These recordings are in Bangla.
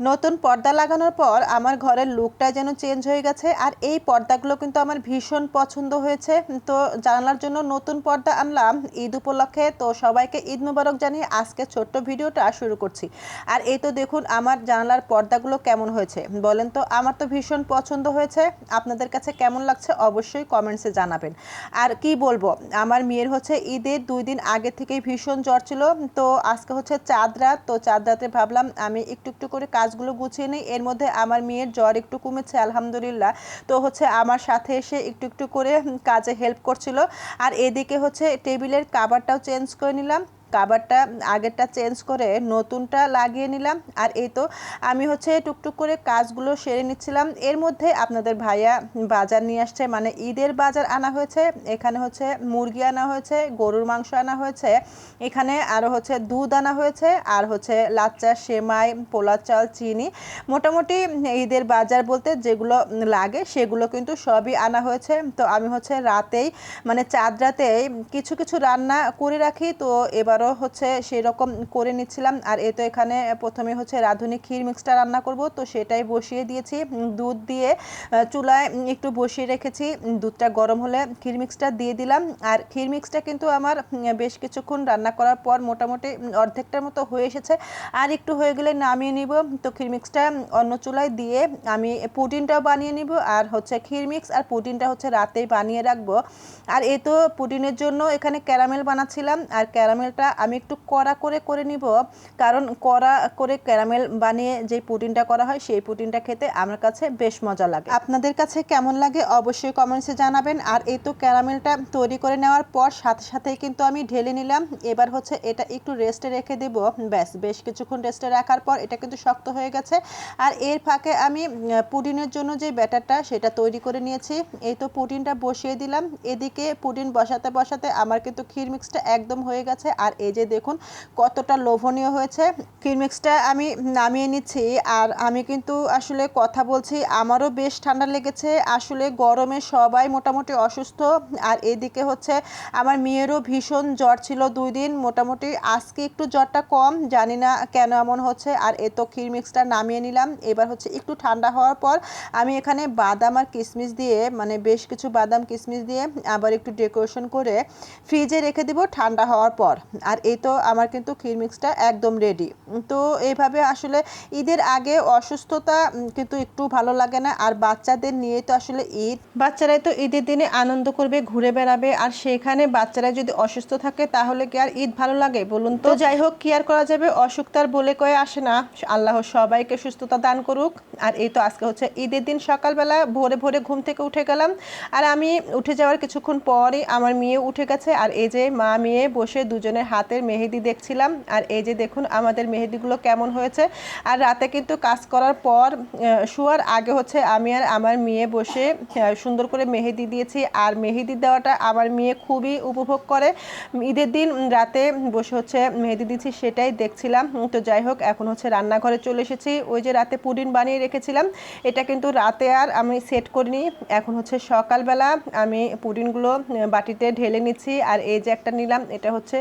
নতুন পর্দা লাগানোর পর আমার ঘরের লুকটা যেন চেঞ্জ হয়ে গেছে। আর এই পর্দাগুলো কিন্তু আমার ভীষণ পছন্দ হয়েছে। তো জানালার জন্য নতুন পর্দা আনলাম ঈদ উপলক্ষে। তো সবাইকে ঈদ মোবারক জানিয়ে আজকে ছোট্ট ভিডিওটা শুরু করছি। আর এই তো দেখুন আমার জানালার পর্দাগুলো কেমন হয়েছে বলেন তো। আমার তো ভীষণ পছন্দ হয়েছে। আপনাদের কাছে কেমন লাগছে অবশ্যই কমেন্টসে জানাবেন। আর কি বলবো, আমার মেয়ের হচ্ছে ঈদের 2 দিন আগে থেকেই ভীষণ জ্বর ছিল। তো আজকে হচ্ছে চাঁদ রাত। তো চাঁদ রাতে ভাবলাম আমি একটু একটু করে কাজগুলো গুছিয়ে নিই। এর মধ্যে আমার মেয়ের জ্বর একটু কমেছে আলহামদুলিল্লাহ। তো হচ্ছে আমার সাথে এসে একটু একটু করে কাজে হেল্প করছিল। আর এদিকে হচ্ছে টেবিলের কাভারটাও চেঞ্জ করে নিলাম। কাভারটা আগেরটা চেঞ্জ করে নতুনটা লাগিয়ে নিলাম। আর এই তো আমি হচ্ছে টুকটুক করে কাজগুলো সেরে নিচ্ছিলাম। এর মধ্যে আপনাদের ভাইয়া বাজার নিয়ে আসছে, মানে ঈদের বাজার আনা হয়েছে। এখানে হচ্ছে মুরগি আনা হয়েছে, গরুর মাংস আনা হয়েছে, এখানে আরও হচ্ছে দুধ আনা হয়েছে, আর হচ্ছে লাচ্চা, সেমাই, পোলা চাল, চিনি, মোটামুটি ঈদের বাজার বলতে যেগুলো লাগে সেগুলো কিন্তু সবই আনা হয়েছে। তো আমি হচ্ছে রাতেই, মানে চাঁদ রাতেই কিছু কিছু রান্না করে রাখি। তো এবারও হচ্ছে সেরকম করে নিচ্ছিলাম। আর এ তো এখানে প্রথমে হচ্ছে রাঁধুনি ক্ষীর মিক্সটা রান্না করব, তো সেটাই বসিয়ে দিয়েছি। দুধ দিয়ে চুলায় একটু বসিয়ে রেখেছি। দুধটা গরম হলে ক্ষীর মিক্সটা দিয়ে দিলাম। আর ক্ষীর মিক্সটা কিন্তু আমার বেশ কিছুক্ষণ রান্না করার পর মোটামুটি অর্ধেকটার মতো হয়ে এসেছে। আর একটু হয়ে গেলে নামিয়ে নিব। তো ক্ষীর মিক্সটা অন্য চুলায় দিয়ে আমি পুডিংটাও বানিয়ে নিব। আর হচ্ছে ক্ষীর মিক্স আর পুডিংটা হচ্ছে রাতেই বানিয়ে রাখবো। আর এই তো পুডিংয়ের জন্য এখানে ক্যারামেল বানাচ্ছিলাম। আর ক্যারামেলটা আমি একটু কড়া করে করে নিব, কারণ কড়া করে ক্যারামেল বানিয়ে যে পুডিংটা করা হয় সেই পুডিংটা খেতে আমার কাছে বেশ মজা লাগে। আপনাদের কাছে কেমন লাগে অবশ্যই কমেন্টসে জানাবেন। আর এই তো ক্যারামেলটা তৈরি করে নেওয়ার পর সাথে সাথেই কিন্তু আমি ঢেলে নিলাম। এবার হচ্ছে এটা একটু রেস্টে রেখে দেব। ব্যাস, বেশ কিছুক্ষণ রেস্টে রাখার পর এটা কিন্তু শক্ত হয়ে গেছে। আর এর ফাঁকে আমি পুডিংয়ের জন্য যে ব্যাটারটা সেটা তৈরি করে নিয়েছি। এই তো পুডিংটা বসিয়ে দিলাম। এদিকে পুডিং বসাতে বসাতে আমার কিন্তু ক্ষীর মিক্সটা একদম হয়ে গেছে। আর এই যে দেখুন কতটা লোভনীয় হয়েছে। ক্ষীর মিক্সটা আমি নামিয়ে নিচ্ছি। আর আমি কিন্তু আসলে কথা বলছি, আমারও বেশ ঠান্ডা লেগেছে। আসলে গরমে সবাই মোটামুটি অসুস্থ। আর এদিকে হচ্ছে আমার মেয়েরও ভীষণ জ্বর ছিল 2 দিন। মোটামুটি আজকে একটু জ্বরটা কম, জানি না কেন এমন হচ্ছে। আর এ তো ক্ষীর মিক্সটা নামিয়ে নিলাম। এবার হচ্ছে একটু ঠান্ডা হওয়ার পর আমি এখানে বাদাম আর কিশমিশ দিয়ে, মানে বেশ কিছু বাদাম কিশমিশ দিয়ে আবার একটু ডেকোরেশন করে ফ্রিজে রেখে দেব ঠান্ডা হওয়ার পর। আর এই তো আমার কিন্তু ক্ষীর মিক্সটা একদম রেডি। তো এইভাবে আসলে ঈদের আগে অসুস্থতা কিন্তু একটু ভালো লাগে না। আর বাচ্চাদের নিয়ে তো আসলে ঈদ, বাচ্চারাই তো ঈদের দিনে আনন্দ করবে, ঘুরে বেড়াবে। আর সেখানে বাচ্চারা যদি অসুস্থ থাকে তাহলে কি আর ঈদ ভালো লাগে বলুন তো। যাই হোক, কি আর করা যাবে, অসুখ তার বলে কয়ে আসে না। আল্লাহ সবাইকে সুস্থতা দান করুক। আর এই তো আজকে হচ্ছে ঈদের দিন সকালবেলা ভোরে ভোরে ঘুম থেকে উঠে গেলাম। আর আমি উঠে যাওয়ার কিছুক্ষণ পরই আমার মেয়ে উঠে গেছে। আর এই যে মা মেয়ে বসে দুজনের হাতের মেহেদি দেখছিলাম। আর এই যে দেখুন আমাদের মেহেদিগুলো কেমন হয়েছে। আর রাতে কিন্তু কাজ করার পর শোয়ার আগে হচ্ছে আমি আর আমার মেয়ে বসে সুন্দর করে মেহেদি দিয়েছি। আর মেহেদি দেওয়াটা আমার মেয়ে খুবই উপভোগ করে। ঈদের দিন রাতে বসে হচ্ছে মেহেদি দিচ্ছি সেটাই দেখছিলাম। তো যাই হোক, এখন হচ্ছে রান্নাঘরে চলে এসেছি। ওই যে রাতে পুডিং বানিয়ে রেখেছিলাম, এটা কিন্তু রাতে আর আমি সেট করিনি। এখন হচ্ছে সকালবেলা আমি পুডিংগুলো বাটিতে ঢেলে নিচ্ছি। আর এই যে একটা নিলাম, এটা হচ্ছে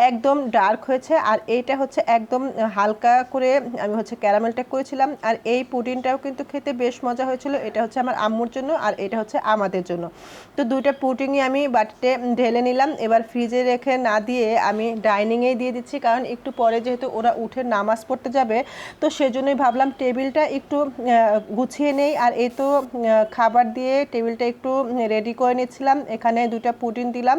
একদম ডার্ক হয়েছে। আর এইটা হচ্ছে একদম হালকা করে আমি হচ্ছে ক্যারামেলটা করেছিলাম। আর এই পুডিংটাও কিন্তু খেতে বেশ মজা হয়েছিল। এটা হচ্ছে আমার আম্মুর জন্য আর এটা হচ্ছে আমাদের জন্য। তো দুইটা পুডিংই আমি বাটিতে ঢেলে নিলাম। এবার ফ্রিজে রেখে না দিয়ে আমি ডাইনিংয়েই দিয়ে দিচ্ছি, কারণ একটু পরে যেহেতু ওরা উঠে নামাজ পড়তে যাবে, তো সেজন্যই ভাবলাম টেবিলটা একটু গুছিয়ে নেই। আর এই তো খাবার দিয়ে টেবিলটা একটু রেডি করে নিচ্ছিলাম। এখানে দুটা পুডিং দিলাম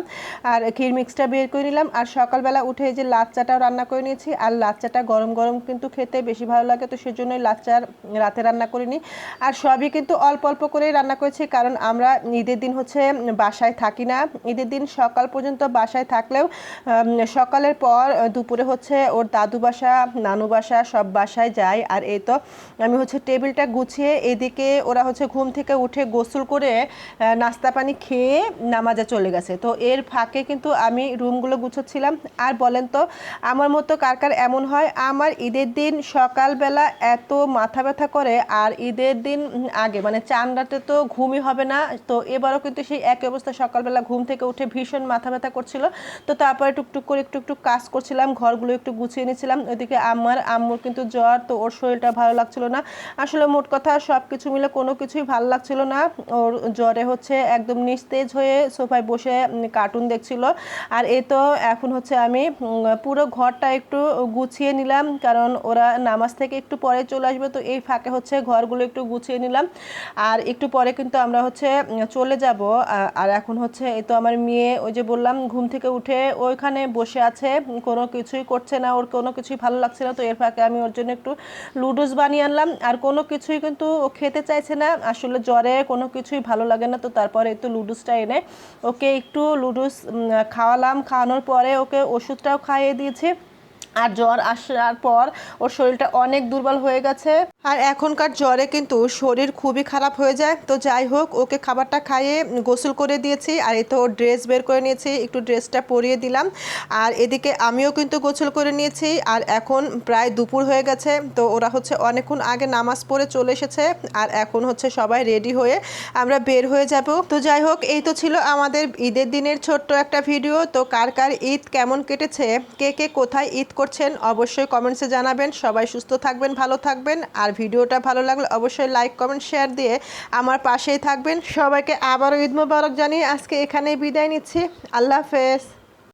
আর ক্ষীর মিক্সটা বের করে নিলাম। আর সকালবেলা উঠে যে লাচ্চাটাও রান্না করে নিয়েছি। আর লাচ্চাটা গরম গরম কিন্তু খেতে বেশি ভালো লাগে, তো সেজন্যই লাচ্চার রাতে রান্না করিনি। আর সবই কিন্তু অল্প অল্প করেই রান্না করেছি, কারণ আমরা ঈদের দিন হচ্ছে বাসায় থাকি না। ঈদের দিন সকাল পর্যন্ত বাসায় থাকলেও সকালের পর দুপুরে হচ্ছে ওর দাদু বাসা, নানু বাসা, সব বাসায় যায়। আর এই তো আমি হচ্ছে টেবিলটা গুছিয়ে, এদিকে ওরা হচ্ছে ঘুম থেকে উঠে গোসল করে নাস্তা পানি খেয়ে নামাজে চলে গেছে। তো এর ফাঁকে কিন্তু আমি রুমগুলো গুছোচ্ছিলাম। আর বলেন তো আমার মতো কার কার এমন হয়? আমার ঈদের দিন সকালবেলা এত মাথা ব্যথা করে, আর ঈদের দিন আগে মানে চান রাতে তো ঘুমই হবে না। তো এবারও কিন্তু সেই একই অবস্থা, সকালবেলা ঘুম থেকে উঠে ভীষণ মাথা ব্যথা করছিল। তো তারপরে টুকটুক করে একটু কাজ করছিলাম, ঘরগুলো একটু গুছিয়ে নিয়েছিলাম। ওইদিকে আম্মুর কিন্তু জ্বর, তো ওর শরীরটা ভালো লাগছিল না। আসলে মোট কথা সব কিছু মিলে কোনো কিছুই ভালো লাগছিল না। ওর জ্বরে হচ্ছে একদম নিস্তেজ হয়ে সোফায় বসে কার্টুন দেখছিল। আর এই তো এখন হচ্ছে আমি পুরো ঘরটা একটু গুছিয়ে নিলাম, কারণ ওরা নামাজ থেকে একটু পরে চলে আসবে। তো এই ফাঁকে হচ্ছে ঘরগুলো একটু গুছিয়ে নিলাম, আর একটু পরে কিন্তু আমরা হচ্ছে চলে যাব। আর এখন হচ্ছে এই তো আমার মেয়ে, ওই যে বললাম, ঘুম থেকে উঠে ওইখানে বসে আছে, কোনো কিছুই করছে না, ওর কোনো কিছুই ভালো লাগছে না। তো এর ফাঁকে আমি ওর জন্য একটু লুডুস বানিয়ে আনলাম, আর কোনো কিছুই কিন্তু ও খেতে চাইছে না। আসলে জ্বরে কোনো কিছুই ভালো লাগে না। তো তারপরে একটু লুডুসটা এনে ওকে একটু লুডুস খাওয়ালাম। খাওয়ানোর পরে ওকে ওষুধটাও খাইয়ে দিয়েছি। আর জ্বর আসার পর ওর শরীরটা অনেক দুর্বল হয়ে গেছে, আর এখনকার জ্বরে কিন্তু শরীর খুবই খারাপ হয়ে যায়। তো যাই হোক, ওকে খাবারটা খাইয়ে গোসল করে দিয়েছি, আর এই তো ওর ড্রেস বের করে নিয়েছি, একটু ড্রেসটা পরিয়ে দিলাম। আর এদিকে আমিও কিন্তু গোসল করে নিয়েছি, আর এখন প্রায় দুপুর হয়ে গেছে। তো ওরা হচ্ছে অনেকক্ষণ আগে নামাজ পড়ে চলে এসেছে, আর এখন হচ্ছে সবাই রেডি হয়ে আমরা বের হয়ে যাব। তো যাই হোক, এই তো ছিল আমাদের ঈদের দিনের ছোট্ট একটা ভিডিও। তো কার কার ঈদ কেমন কেটেছে, কে কে কোথায় ঈদ করছেন, অবশ্যই কমেন্টসে জানাবেন। সবাই সুস্থ থাকবেন, ভালো থাকবেন। আর ভিডিওটা ভালো লাগলে অবশ্যই লাইক, কমেন্ট, শেয়ার দিয়ে আমার পাশেই থাকবেন। সবাইকে আবারও ঈদ মোবারক জানিয়ে আজকে এখানেই বিদায় নিচ্ছি। আল্লাহ হাফেজ।